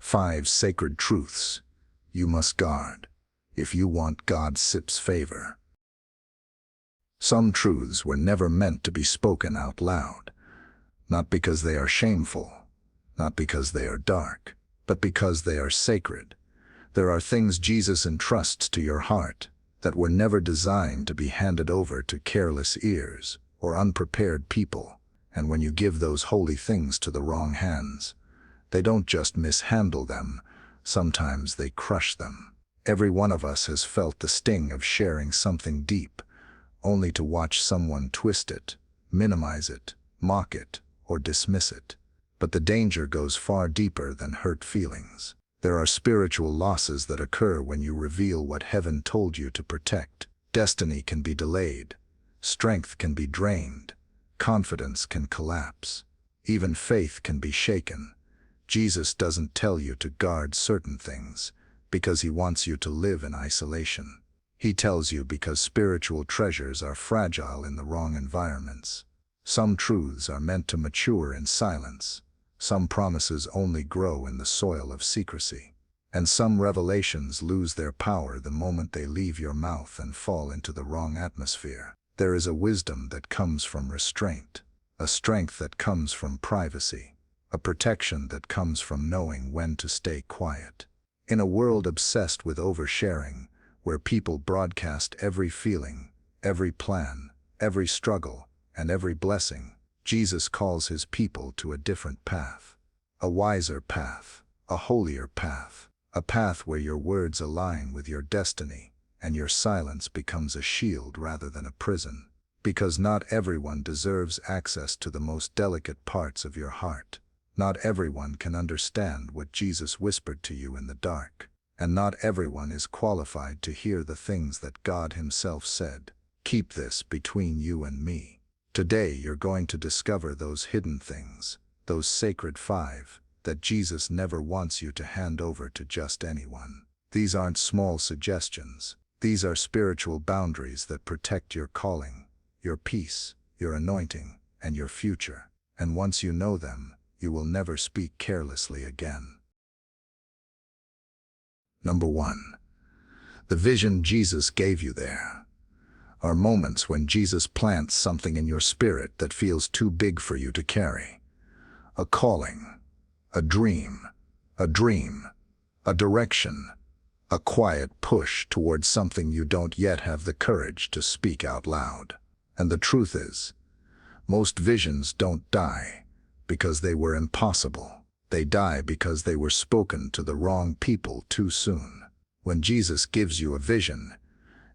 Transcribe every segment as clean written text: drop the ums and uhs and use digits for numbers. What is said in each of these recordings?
5 sacred truths you must guard if you want God's favor. Some truths were never meant to be spoken out loud, not because they are shameful, not because they are dark, but because they are sacred. There are things Jesus entrusts to your heart that were never designed to be handed over to careless ears or unprepared people, and when you give those holy things to the wrong hands, they don't just mishandle them, sometimes they crush them. Every one of us has felt the sting of sharing something deep, only to watch someone twist it, minimize it, mock it, or dismiss it. But the danger goes far deeper than hurt feelings. There are spiritual losses that occur when you reveal what heaven told you to protect. Destiny can be delayed, strength can be drained, confidence can collapse, even faith can be shaken. Jesus doesn't tell you to guard certain things because he wants you to live in isolation. He tells you because spiritual treasures are fragile in the wrong environments. Some truths are meant to mature in silence. Some promises only grow in the soil of secrecy. And some revelations lose their power the moment they leave your mouth and fall into the wrong atmosphere. There is a wisdom that comes from restraint, a strength that comes from privacy, a protection that comes from knowing when to stay quiet. In a world obsessed with oversharing, where people broadcast every feeling, every plan, every struggle, and every blessing, Jesus calls his people to a different path. A wiser path, a holier path, a path where your words align with your destiny, and your silence becomes a shield rather than a prison. Because not everyone deserves access to the most delicate parts of your heart. Not everyone can understand what Jesus whispered to you in the dark. And not everyone is qualified to hear the things that God himself said. Keep this between you and me. Today you're going to discover those hidden things, those sacred 5, that Jesus never wants you to hand over to just anyone. These aren't small suggestions. These are spiritual boundaries that protect your calling, your peace, your anointing, and your future. And once you know them, you will never speak carelessly again. Number 1. The vision Jesus gave you there. Are moments when Jesus plants something in your spirit that feels too big for you to carry. A calling, a dream, a direction, a quiet push towards something you don't yet have the courage to speak out loud. And the truth is, most visions don't die because they were impossible. They die because they were spoken to the wrong people too soon. When Jesus gives you a vision,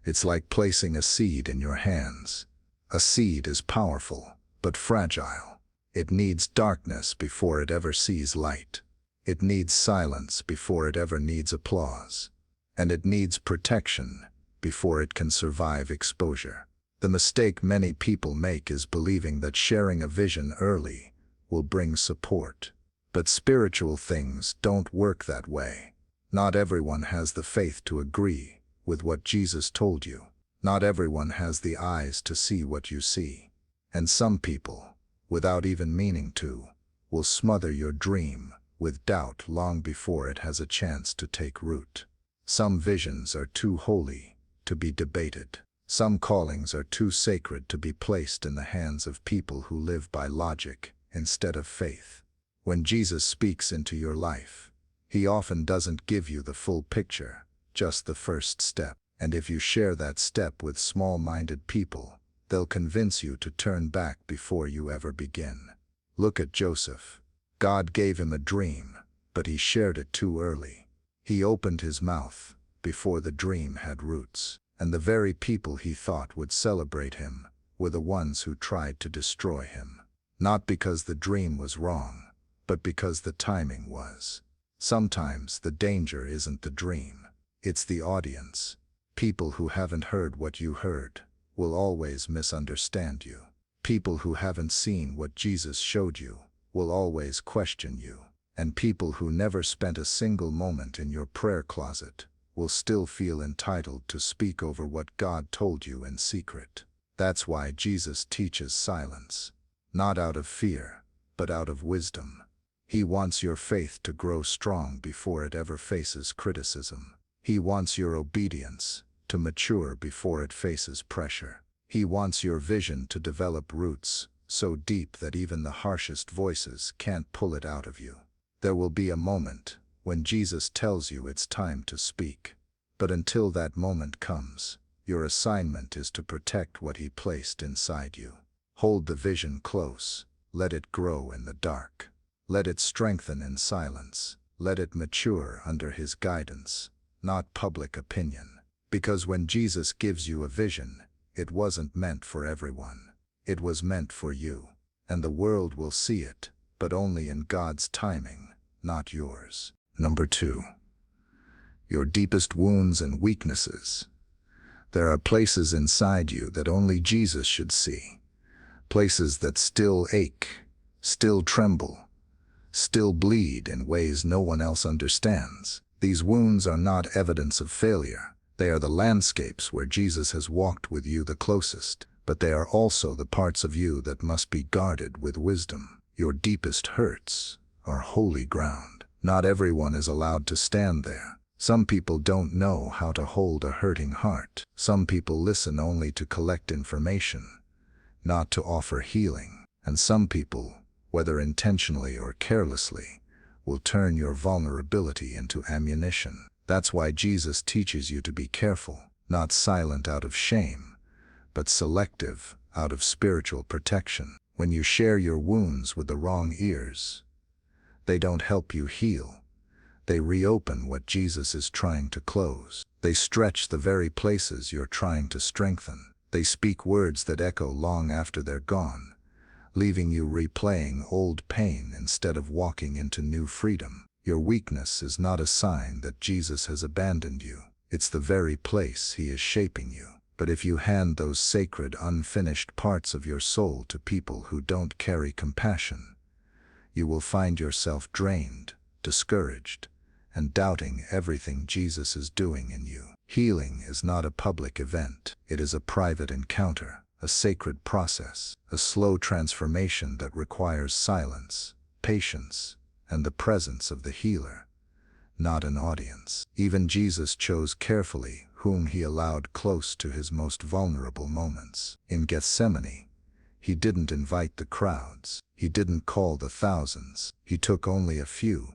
it's like placing a seed in your hands. A seed is powerful, but fragile. It needs darkness before it ever sees light. It needs silence before it ever needs applause. And it needs protection before it can survive exposure. The mistake many people make is believing that sharing a vision early will bring support. But spiritual things don't work that way. Not everyone has the faith to agree with what Jesus told you. Not everyone has the eyes to see what you see. And some people, without even meaning to, will smother your dream with doubt long before it has a chance to take root. Some visions are too holy to be debated. Some callings are too sacred to be placed in the hands of people who live by logic instead of faith. When Jesus speaks into your life, he often doesn't give you the full picture, just the first step. And if you share that step with small-minded people, they'll convince you to turn back before you ever begin. Look at Joseph. God gave him a dream, but he shared it too early. He opened his mouth before the dream had roots, and the very people he thought would celebrate him were the ones who tried to destroy him. Not because the dream was wrong, but because the timing was. Sometimes the danger isn't the dream, it's the audience. People who haven't heard what you heard will always misunderstand you. People who haven't seen what Jesus showed you will always question you. And people who never spent a single moment in your prayer closet will still feel entitled to speak over what God told you in secret. That's why Jesus teaches silence, not out of fear, but out of wisdom. He wants your faith to grow strong before it ever faces criticism. He wants your obedience to mature before it faces pressure. He wants your vision to develop roots so deep that even the harshest voices can't pull it out of you. There will be a moment when Jesus tells you it's time to speak. But until that moment comes, your assignment is to protect what He placed inside you. Hold the vision close. Let it grow in the dark. Let it strengthen in silence. Let it mature under His guidance, not public opinion. Because when Jesus gives you a vision, it wasn't meant for everyone. It was meant for you. And the world will see it, but only in God's timing, not yours. Number 2. Your deepest wounds and weaknesses. There are places inside you that only Jesus should see. Places that still ache, still tremble, still bleed in ways no one else understands. These wounds are not evidence of failure. They are the landscapes where Jesus has walked with you the closest, but they are also the parts of you that must be guarded with wisdom. Your deepest hurts are holy ground. Not everyone is allowed to stand there. Some people don't know how to hold a hurting heart. Some people listen only to collect information, not to offer healing. And some people, whether intentionally or carelessly, will turn your vulnerability into ammunition. That's why Jesus teaches you to be careful, not silent out of shame, but selective out of spiritual protection. When you share your wounds with the wrong ears, they don't help you heal. They reopen what Jesus is trying to close. They stretch the very places you're trying to strengthen. They speak words that echo long after they're gone, leaving you replaying old pain instead of walking into new freedom. Your weakness is not a sign that Jesus has abandoned you. It's the very place He is shaping you. But if you hand those sacred, unfinished parts of your soul to people who don't carry compassion, you will find yourself drained, discouraged, and doubting everything Jesus is doing in you. Healing is not a public event. It is a private encounter, a sacred process, a slow transformation that requires silence, patience, and the presence of the healer, not an audience. Even Jesus chose carefully whom He allowed close to His most vulnerable moments. In Gethsemane, He didn't invite the crowds. He didn't call the thousands. He took only a few,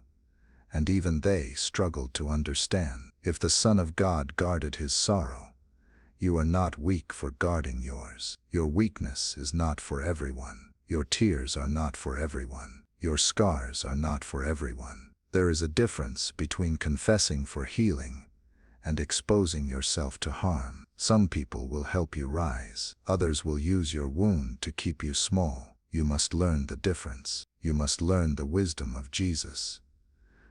and even they struggled to understand. If the Son of God guarded His sorrow, you are not weak for guarding yours. Your weakness is not for everyone. Your tears are not for everyone. Your scars are not for everyone. There is a difference between confessing for healing and exposing yourself to harm. Some people will help you rise. Others will use your wound to keep you small. You must learn the difference. You must learn the wisdom of Jesus,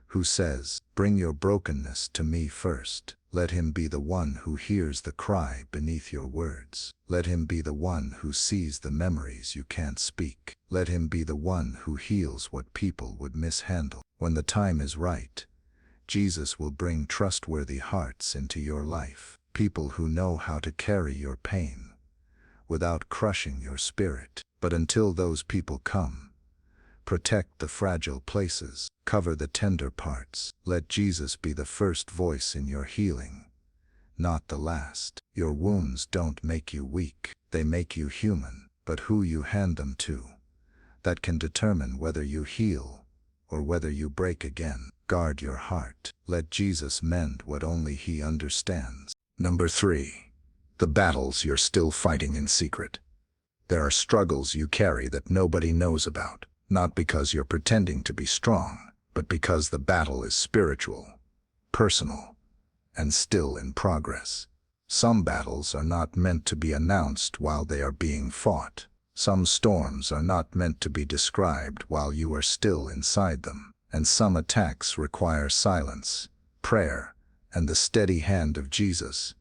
who says, "Bring your brokenness to me first." Let Him be the one who hears the cry beneath your words. Let Him be the one who sees the memories you can't speak. Let Him be the one who heals what people would mishandle. When the time is right, Jesus will bring trustworthy hearts into your life. People who know how to carry your pain without crushing your spirit. But until those people come, protect the fragile places. Cover the tender parts. Let Jesus be the first voice in your healing, not the last. Your wounds don't make you weak. They make you human. But who you hand them to, that can determine whether you heal or whether you break again. Guard your heart. Let Jesus mend what only He understands. Number 3. The battles you're still fighting in secret. There are struggles you carry that nobody knows about, not because you're pretending to be strong, but because the battle is spiritual, personal, and still in progress. Some battles are not meant to be announced while they are being fought. Some storms are not meant to be described while you are still inside them. And some attacks require silence, prayer, and the steady hand of Jesus,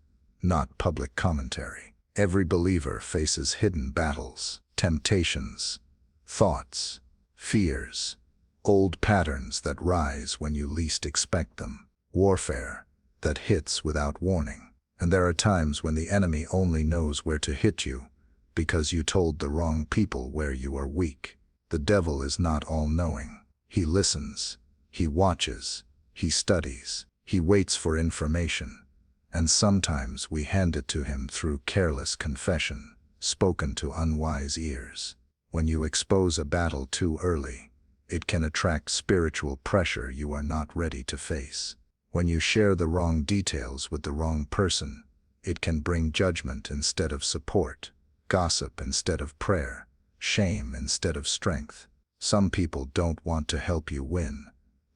not public commentary. Every believer faces hidden battles, temptations, thoughts, fears, old patterns that rise when you least expect them, warfare that hits without warning. And there are times when the enemy only knows where to hit you because you told the wrong people where you are weak. The devil is not all-knowing. He listens, he watches, he studies, he waits for information, and sometimes we hand it to him through careless confession, spoken to unwise ears. When you expose a battle too early, it can attract spiritual pressure you are not ready to face. When you share the wrong details with the wrong person, it can bring judgment instead of support, gossip instead of prayer, shame instead of strength. Some people don't want to help you win.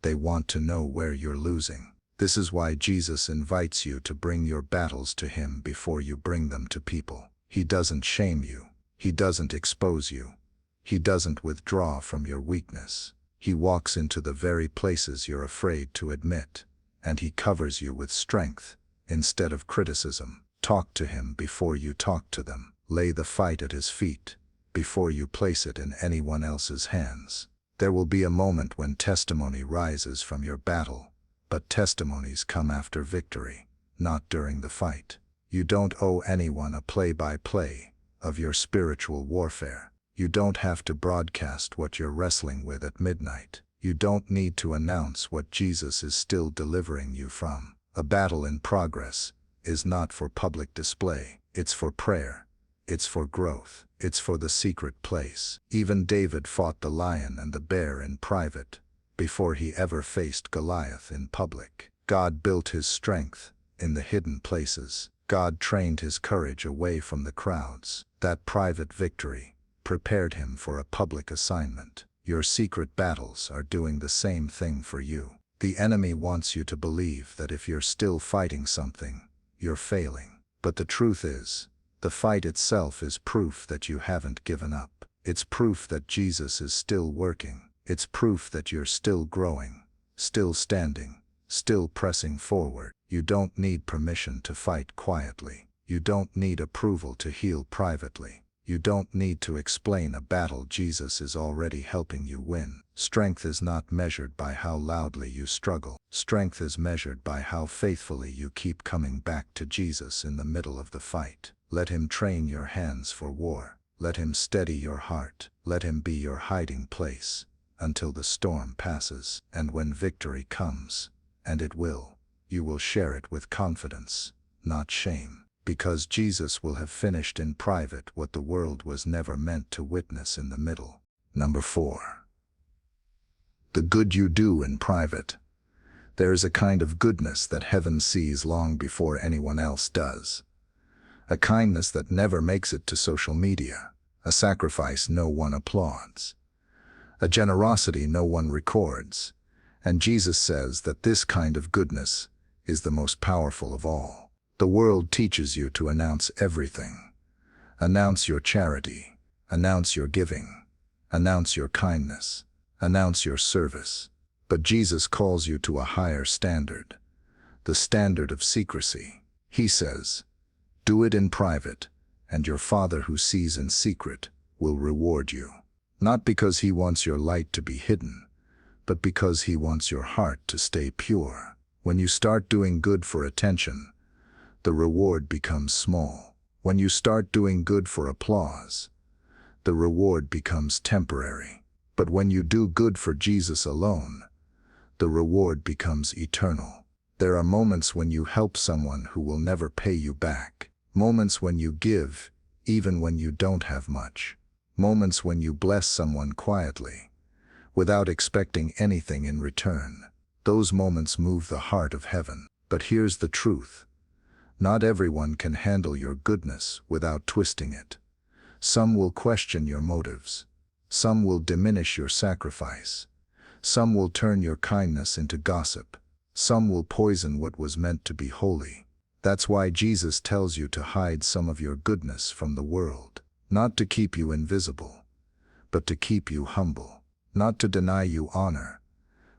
They want to know where you're losing. This is why Jesus invites you to bring your battles to him before you bring them to people. He doesn't shame you. He doesn't expose you. He doesn't withdraw from your weakness. He walks into the very places you're afraid to admit, and he covers you with strength instead of criticism. Talk to him before you talk to them. Lay the fight at his feet before you place it in anyone else's hands. There will be a moment when testimony rises from your battle, but testimonies come after victory, not during the fight. You don't owe anyone a play-by-play of your spiritual warfare. You don't have to broadcast what you're wrestling with at midnight. You don't need to announce what Jesus is still delivering you from. A battle in progress is not for public display. It's for prayer. It's for growth. It's for the secret place. Even David fought the lion and the bear in private before he ever faced Goliath in public. God built his strength in the hidden places. God trained his courage away from the crowds. That private victory prepared him for a public assignment. Your secret battles are doing the same thing for you. The enemy wants you to believe that if you're still fighting something, you're failing. But the truth is, the fight itself is proof that you haven't given up. It's proof that Jesus is still working. It's proof that you're still growing, still standing, still pressing forward. You don't need permission to fight quietly. You don't need approval to heal privately. You don't need to explain a battle Jesus is already helping you win. Strength is not measured by how loudly you struggle. Strength is measured by how faithfully you keep coming back to Jesus in the middle of the fight. Let him train your hands for war. Let him steady your heart. Let him be your hiding place until the storm passes. And when victory comes, and it will, you will share it with confidence, not shame, because Jesus will have finished in private what the world was never meant to witness in the middle. Number 4. The good you do in private. There is a kind of goodness that heaven sees long before anyone else does. A kindness that never makes it to social media, a sacrifice no one applauds, a generosity no one records, and Jesus says that this kind of goodness is the most powerful of all. The world teaches you to announce everything. Announce your charity, announce your giving, announce your kindness, announce your service. But Jesus calls you to a higher standard, the standard of secrecy. He says, do it in private, and your Father who sees in secret will reward you. Not because he wants your light to be hidden, but because he wants your heart to stay pure. When you start doing good for attention, the reward becomes small. When you start doing good for applause, the reward becomes temporary. But when you do good for Jesus alone, the reward becomes eternal. There are moments when you help someone who will never pay you back. Moments when you give, even when you don't have much. Moments when you bless someone quietly, without expecting anything in return. Those moments move the heart of heaven. But here's the truth. Not everyone can handle your goodness without twisting it. Some will question your motives. Some will diminish your sacrifice. Some will turn your kindness into gossip. Some will poison what was meant to be holy. That's why Jesus tells you to hide some of your goodness from the world. Not to keep you invisible, but to keep you humble. Not to deny you honor,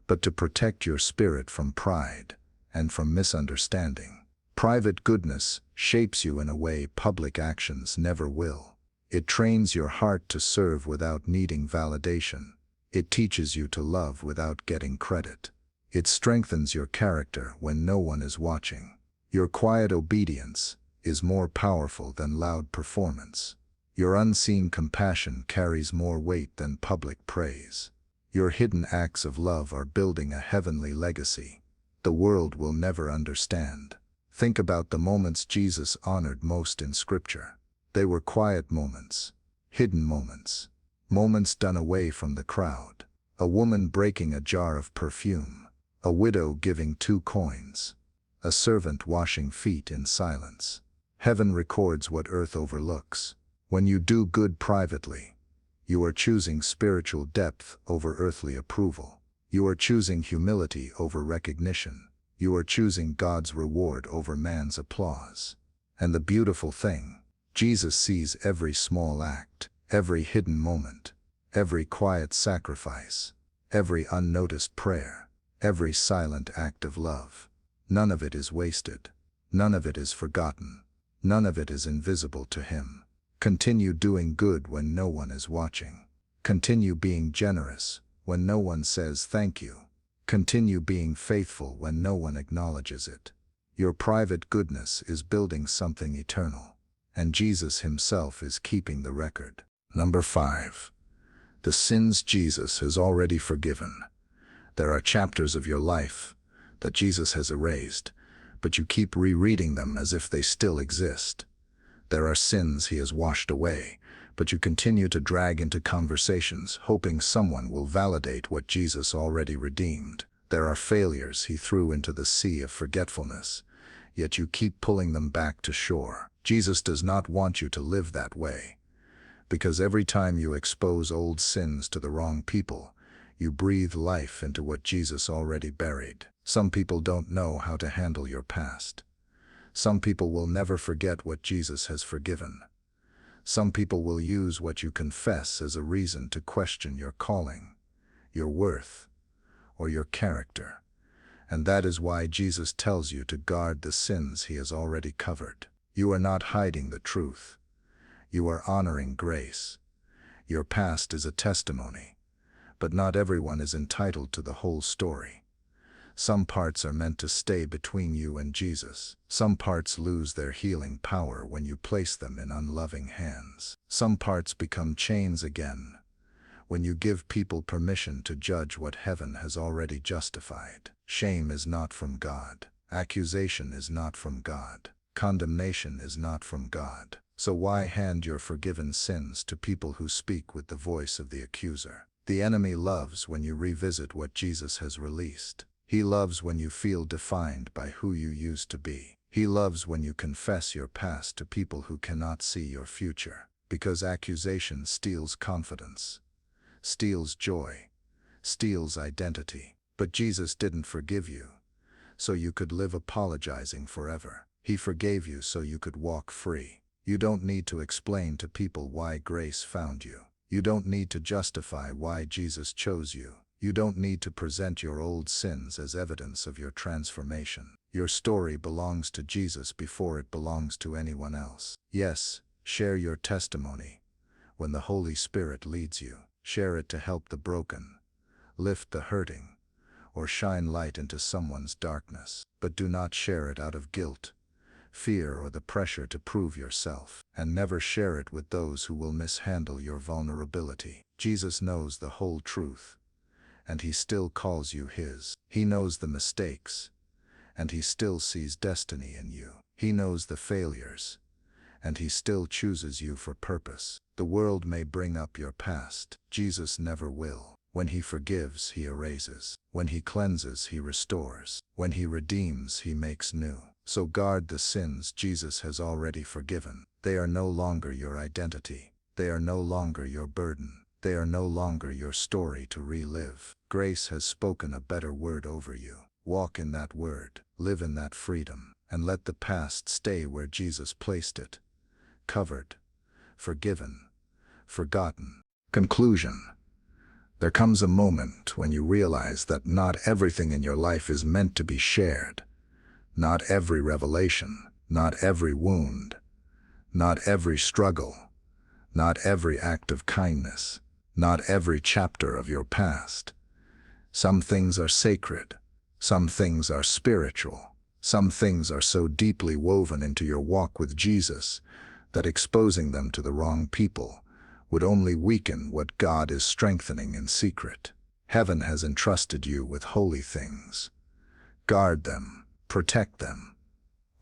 but to protect your spirit from pride and from misunderstanding. Private goodness shapes you in a way public actions never will. It trains your heart to serve without needing validation. It teaches you to love without getting credit. It strengthens your character when no one is watching. Your quiet obedience is more powerful than loud performance. Your unseen compassion carries more weight than public praise. Your hidden acts of love are building a heavenly legacy the world will never understand. Think about the moments Jesus honored most in Scripture. They were quiet moments, hidden moments, moments done away from the crowd. A woman breaking a jar of perfume, a widow giving 2 coins, a servant washing feet in silence. Heaven records what earth overlooks. When you do good privately, you are choosing spiritual depth over earthly approval. You are choosing humility over recognition. You are choosing God's reward over man's applause. And the beautiful thing, Jesus sees every small act, every hidden moment, every quiet sacrifice, every unnoticed prayer, every silent act of love. None of it is wasted. None of it is forgotten. None of it is invisible to Him. Continue doing good when no one is watching. Continue being generous when no one says thank you. Continue being faithful when no one acknowledges it. Your private goodness is building something eternal, and Jesus Himself is keeping the record. Number 5. The sins Jesus has already forgiven. There are chapters of your life that Jesus has erased, but you keep rereading them as if they still exist. There are sins He has washed away, but you continue to drag into conversations, hoping someone will validate what Jesus already redeemed. There are failures He threw into the sea of forgetfulness, yet you keep pulling them back to shore. Jesus does not want you to live that way, because every time you expose old sins to the wrong people, you breathe life into what Jesus already buried. Some people don't know how to handle your past. Some people will never forget what Jesus has forgiven. Some people will use what you confess as a reason to question your calling, your worth, or your character. And that is why Jesus tells you to guard the sins He has already covered. You are not hiding the truth. You are honoring grace. Your past is a testimony, but not everyone is entitled to the whole story. Some parts are meant to stay between you and Jesus. Some parts lose their healing power when you place them in unloving hands. Some parts become chains again when you give people permission to judge what heaven has already justified. Shame is not from God. Accusation is not from God. Condemnation is not from God. So why hand your forgiven sins to people who speak with the voice of the accuser? The enemy loves when you revisit what Jesus has released. He loves when you feel defined by who you used to be. He loves when you confess your past to people who cannot see your future. Because accusation steals confidence, steals joy, steals identity. But Jesus didn't forgive you so you could live apologizing forever. He forgave you so you could walk free. You don't need to explain to people why grace found you. You don't need to justify why Jesus chose you. You don't need to present your old sins as evidence of your transformation. Your story belongs to Jesus before it belongs to anyone else. Yes, share your testimony when the Holy Spirit leads you. Share it to help the broken, lift the hurting, or shine light into someone's darkness. But do not share it out of guilt, fear, or the pressure to prove yourself. And never share it with those who will mishandle your vulnerability. Jesus knows the whole truth, and He still calls you His. He knows the mistakes, and He still sees destiny in you. He knows the failures, and He still chooses you for purpose. The world may bring up your past. Jesus never will. When He forgives, He erases. When He cleanses, He restores. When He redeems, He makes new. So guard the sins Jesus has already forgiven. They are no longer your identity. They are no longer your burden. They are no longer your story to relive. Grace has spoken a better word over you. Walk in that word, live in that freedom, and let the past stay where Jesus placed it. Covered, forgiven, forgotten. Conclusion. There comes a moment when you realize that not everything in your life is meant to be shared. Not every revelation, not every wound, not every struggle, not every act of kindness, not every chapter of your past. Some things are sacred. Some things are spiritual. Some things are so deeply woven into your walk with Jesus that exposing them to the wrong people would only weaken what God is strengthening in secret. Heaven has entrusted you with holy things. Guard them, protect them,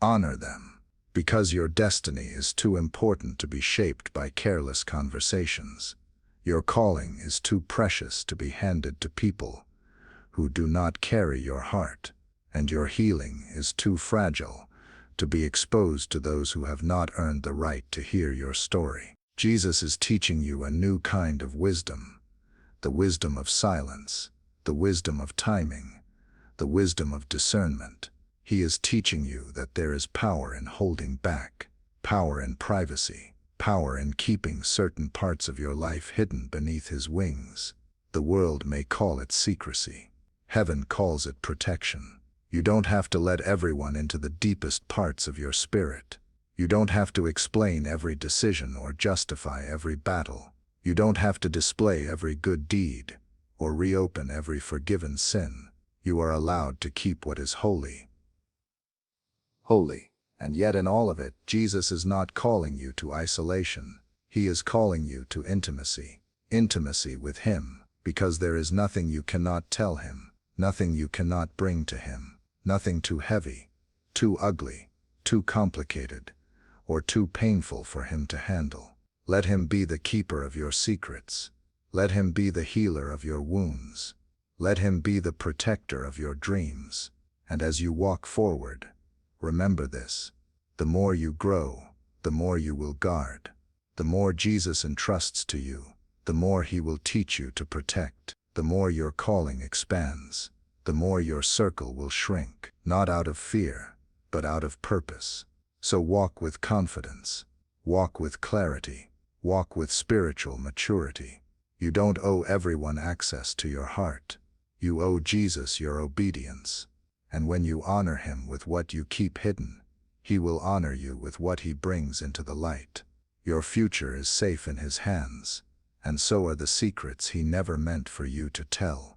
honor them, because your destiny is too important to be shaped by careless conversations. Your calling is too precious to be handed to people who do not carry your heart, and your healing is too fragile to be exposed to those who have not earned the right to hear your story. Jesus is teaching you a new kind of wisdom, the wisdom of silence, the wisdom of timing, the wisdom of discernment. He is teaching you that there is power in holding back, power in privacy, power in keeping certain parts of your life hidden beneath His wings. The world may call it secrecy. Heaven calls it protection. You don't have to let everyone into the deepest parts of your spirit. You don't have to explain every decision or justify every battle. You don't have to display every good deed or reopen every forgiven sin. You are allowed to keep what is holy. Holy. And yet in all of it, Jesus is not calling you to isolation. He is calling you to intimacy. Intimacy with Him, because there is nothing you cannot tell Him, nothing you cannot bring to Him, nothing too heavy, too ugly, too complicated, or too painful for Him to handle. Let Him be the keeper of your secrets. Let Him be the healer of your wounds. Let Him be the protector of your dreams. And as you walk forward, remember this: the more you grow, the more you will guard. The more Jesus entrusts to you, the more He will teach you to protect. The more your calling expands, the more your circle will shrink, not out of fear, but out of purpose. So walk with confidence, walk with clarity, walk with spiritual maturity. You don't owe everyone access to your heart. You owe Jesus your obedience. And when you honor Him with what you keep hidden, He will honor you with what He brings into the light. Your future is safe in His hands, and so are the secrets He never meant for you to tell.